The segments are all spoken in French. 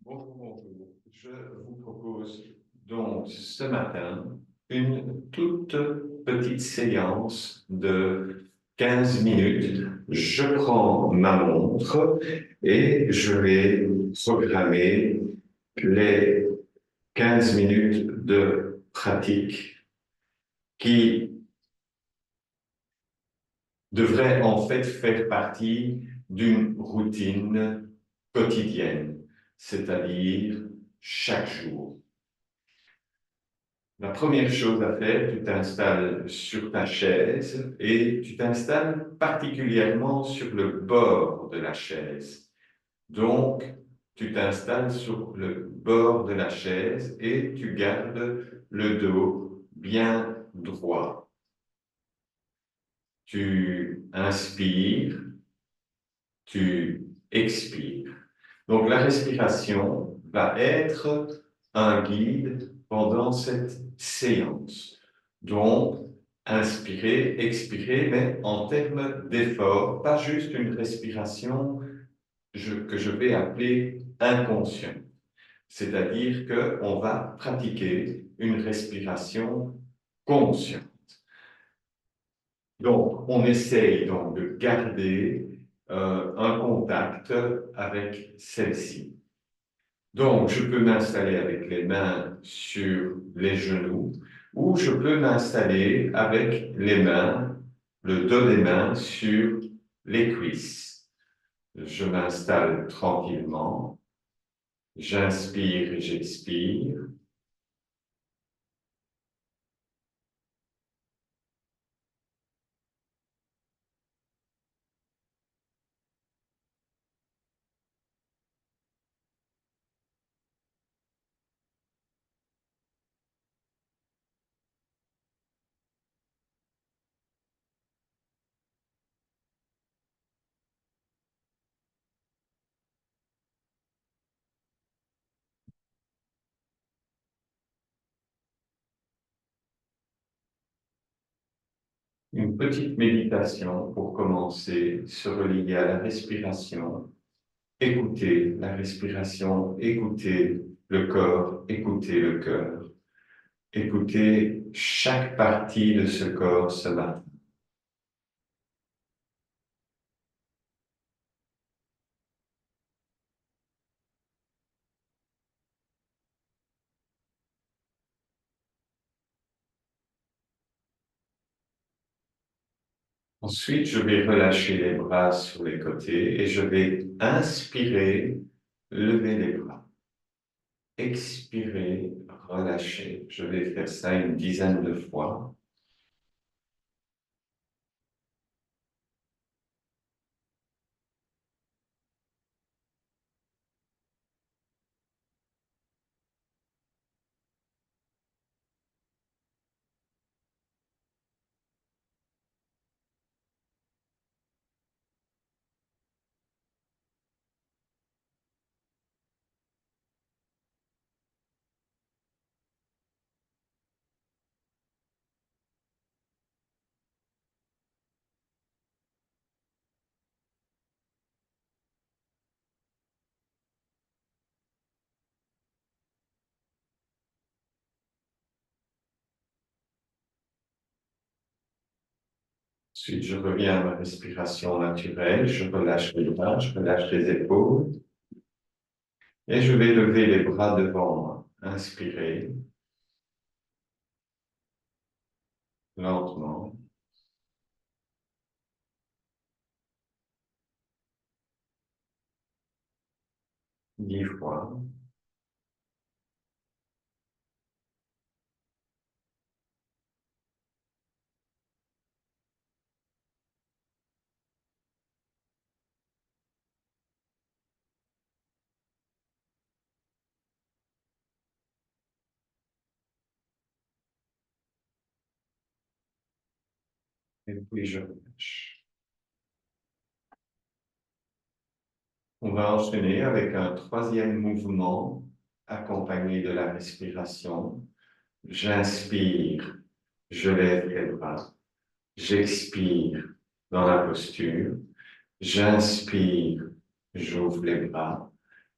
Bonjour, bonjour. Je vous propose donc ce matin une toute petite séance de 15 minutes. Je prends ma montre et je vais programmer les 15 minutes de pratique qui devraient en fait faire partie d'une routine quotidienne, c'est-à-dire chaque jour. La première chose à faire, tu t'installes sur ta chaise et tu t'installes particulièrement sur le bord de la chaise. Donc, tu t'installes sur le bord de la chaise et tu gardes le dos bien droit. Tu inspires, tu expires. Donc, la respiration va être un guide pendant cette séance. Donc, inspirer, expirer, mais en termes d'effort, pas juste une respiration que je vais appeler inconsciente. C'est-à-dire qu'on va pratiquer une respiration consciente. Donc, on essaye donc de garder un contact avec celle-ci. Donc, je peux m'installer avec les mains sur les genoux ou je peux m'installer avec les mains, le dos des mains sur les cuisses. Je m'installe tranquillement, j'inspire et j'expire. Une petite méditation pour commencer, se relier à la respiration, écouter la respiration, écouter le corps, écouter le cœur, écouter chaque partie de ce corps ce matin. Ensuite, je vais relâcher les bras sur les côtés et je vais inspirer, lever les bras. Expirer, relâcher. Je vais faire ça une dizaine de fois. Ensuite, je reviens à ma respiration naturelle. Je relâche les bras, je relâche les épaules. Et je vais lever les bras devant moi. Inspirez lentement. 10 fois. Et puis je relâche. On va enchaîner avec un troisième mouvement accompagné de la respiration. J'inspire, je lève les bras. J'expire dans la posture. J'inspire, j'ouvre les bras.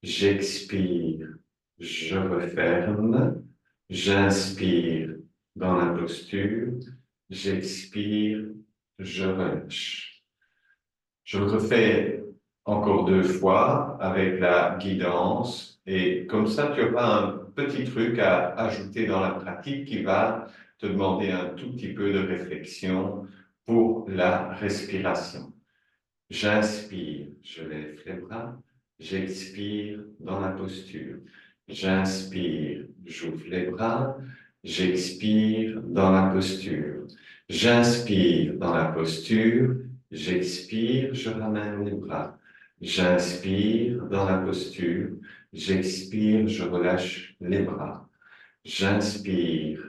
J'expire, je referme. J'inspire dans la posture. J'expire, je relâche. Je le refais encore 2 fois avec la guidance et comme ça, tu auras un petit truc à ajouter dans la pratique qui va te demander un tout petit peu de réflexion pour la respiration. J'inspire, je lève les bras. J'expire dans la posture. J'inspire, j'ouvre les bras. J'expire dans la posture. J'inspire dans la posture. J'expire, je ramène les bras. J'inspire dans la posture. J'expire, je relâche les bras. J'inspire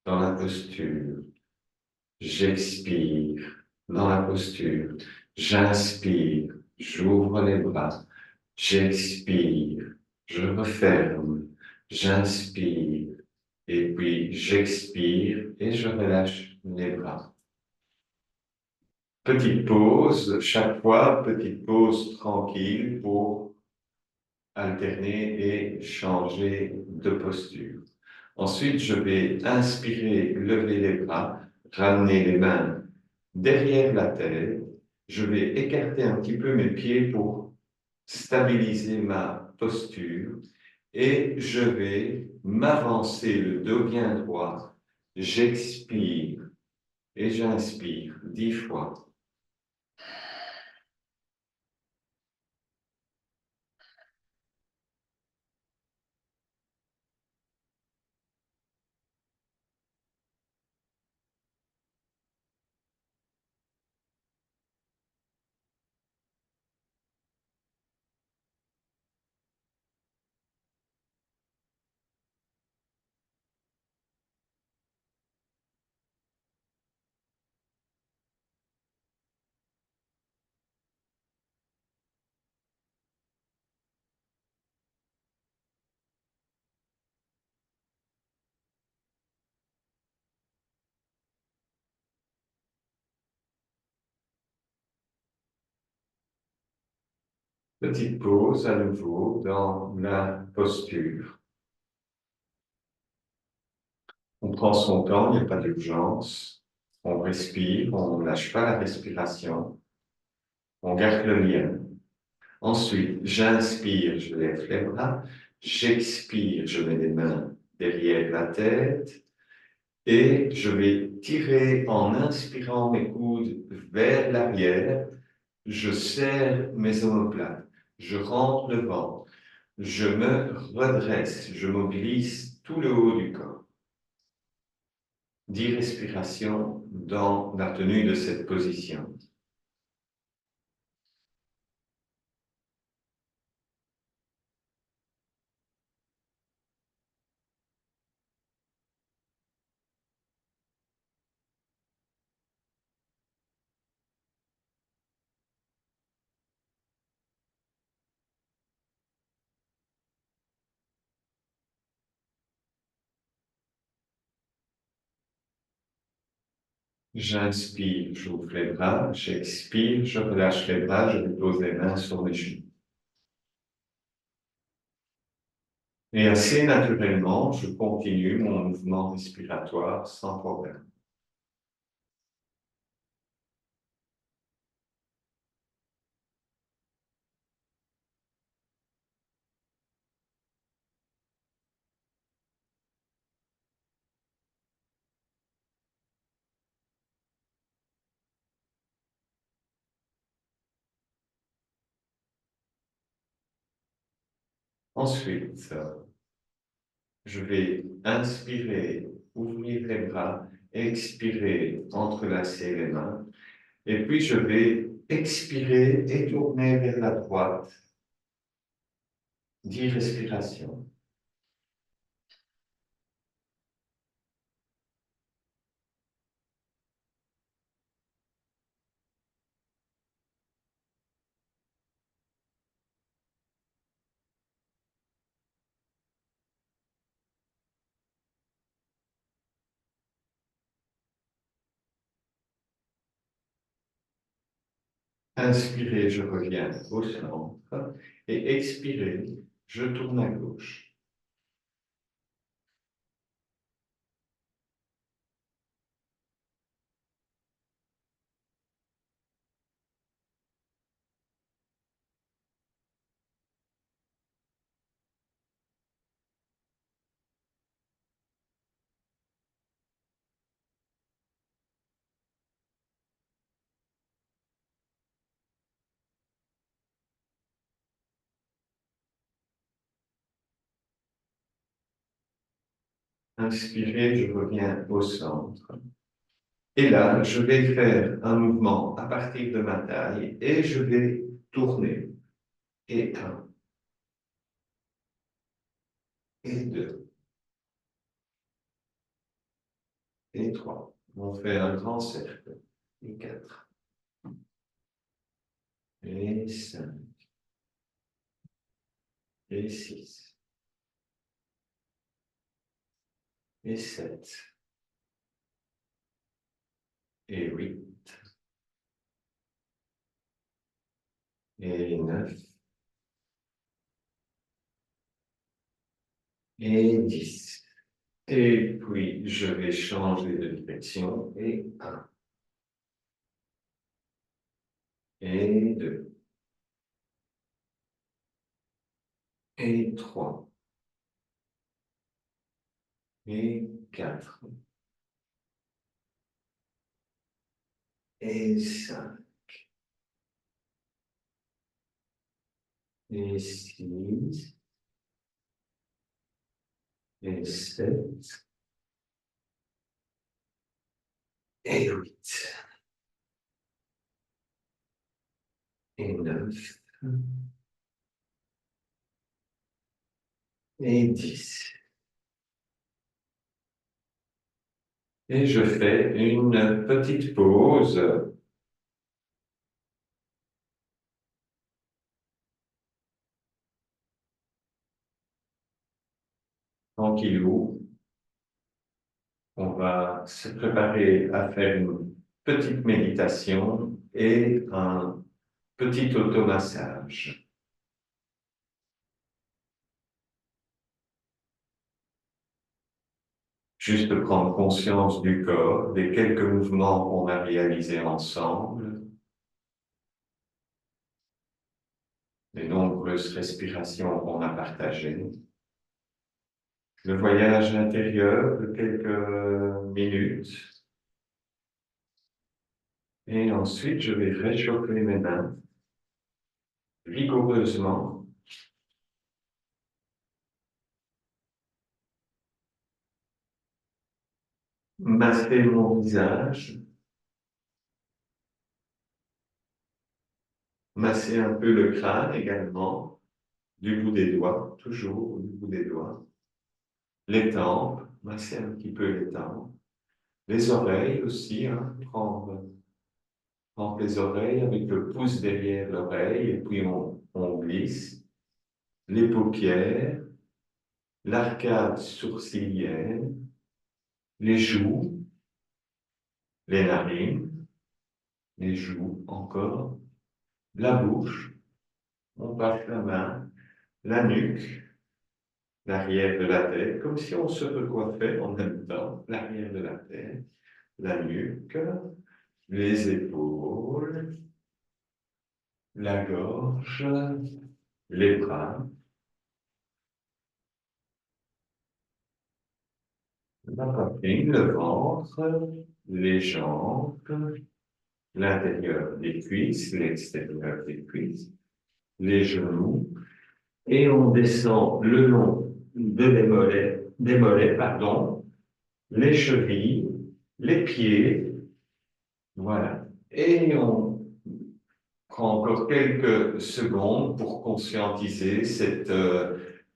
dans la posture. J'expire dans la posture. J'inspire, j'ouvre les bras. J'expire, je referme. J'inspire et puis j'expire et je relâche les bras. Petite pause, chaque fois, petite pause tranquille pour alterner et changer de posture. Ensuite, je vais inspirer, lever les bras, ramener les mains derrière la tête. Je vais écarter un petit peu mes pieds pour stabiliser ma posture et je vais m'avancer le dos bien droit. J'expire et j'inspire 10 fois. Petite pause à nouveau dans la posture. On prend son temps, il n'y a pas d'urgence. On respire, on ne lâche pas la respiration. On garde le lien. Ensuite, j'inspire, je lève les bras. J'expire, je mets les mains derrière la tête. Et je vais tirer en inspirant mes coudes vers l'arrière. Je serre mes omoplates. Je rentre le ventre. Je me redresse. Je mobilise tout le haut du corps. 10 respirations dans la tenue de cette position. J'inspire, j'ouvre les bras. J'expire, je relâche les bras. Je dépose les mains sur les genoux. Et assez naturellement, je continue mon mouvement respiratoire sans problème. Ensuite, je vais inspirer, ouvrir les bras, expirer, entrelacer les mains, et puis je vais expirer et tourner vers la droite. 10 respirations. Inspirez, je reviens au centre. Et expirez, je tourne à gauche. Inspirez, je reviens au centre. Et là, je vais faire un mouvement à partir de ma taille et je vais tourner. Et un, et deux, et trois. On fait un grand cercle. Et quatre, et cinq, et six, et sept, et huit, et neuf, et 10. Et puis, je vais changer de direction. Et un, et deux, et trois, et quatre, et cinq, et six, et sept, et huit, et neuf, et 10. Et je fais une petite pause. Tranquillou. On va se préparer à faire une petite méditation et un petit automassage. Juste prendre conscience du corps, des quelques mouvements qu'on a réalisés ensemble, des nombreuses respirations qu'on a partagées, le voyage intérieur de quelques minutes. Et ensuite, je vais réchauffer mes mains vigoureusement. Masser mon visage, masser un peu le crâne également, du bout des doigts, toujours du bout des doigts. Les tempes, masser un petit peu les tempes. Les oreilles aussi, hein, prendre les oreilles avec le pouce derrière l'oreille et puis on glisse. Les paupières, l'arcade sourcilière, les joues, les narines, les joues encore, la bouche, on passe la main, la nuque, l'arrière de la tête, comme si on se recoiffait en même temps, l'arrière de la tête, la nuque, les épaules, la gorge, les bras, la poitrine, le ventre, les jambes, l'intérieur des cuisses, l'extérieur des cuisses, les genoux, et on descend le long des mollets, pardon, les chevilles, les pieds, voilà. Et on prend encore quelques secondes pour conscientiser cette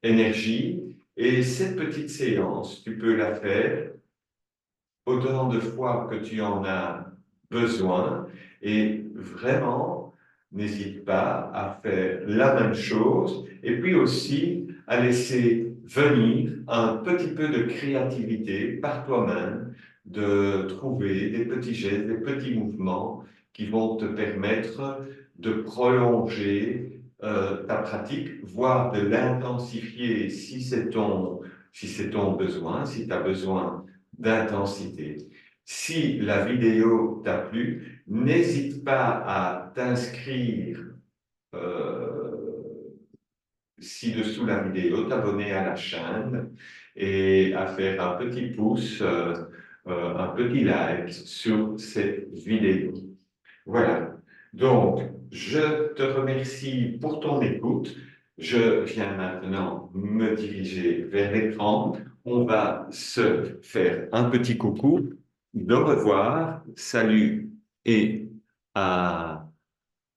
énergie. Et cette petite séance, tu peux la faire autant de fois que tu en as besoin. Et vraiment, n'hésite pas à faire la même chose et puis aussi à laisser venir un petit peu de créativité par toi-même, de trouver des petits gestes, des petits mouvements qui vont te permettre de prolonger ta pratique, voire de l'intensifier si c'est ton besoin, si tu as besoin d'intensité. Si la vidéo t'a plu, n'hésite pas à t'inscrire ci-dessous la vidéo, t'abonner à la chaîne et à faire un petit pouce, un petit like sur cette vidéo. Voilà. Donc, je te remercie pour ton écoute. Je viens maintenant me diriger vers l'écran. On va se faire un petit coucou. De revoir. Salut et à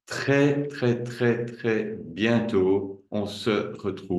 très, très, très, très bientôt. On se retrouve.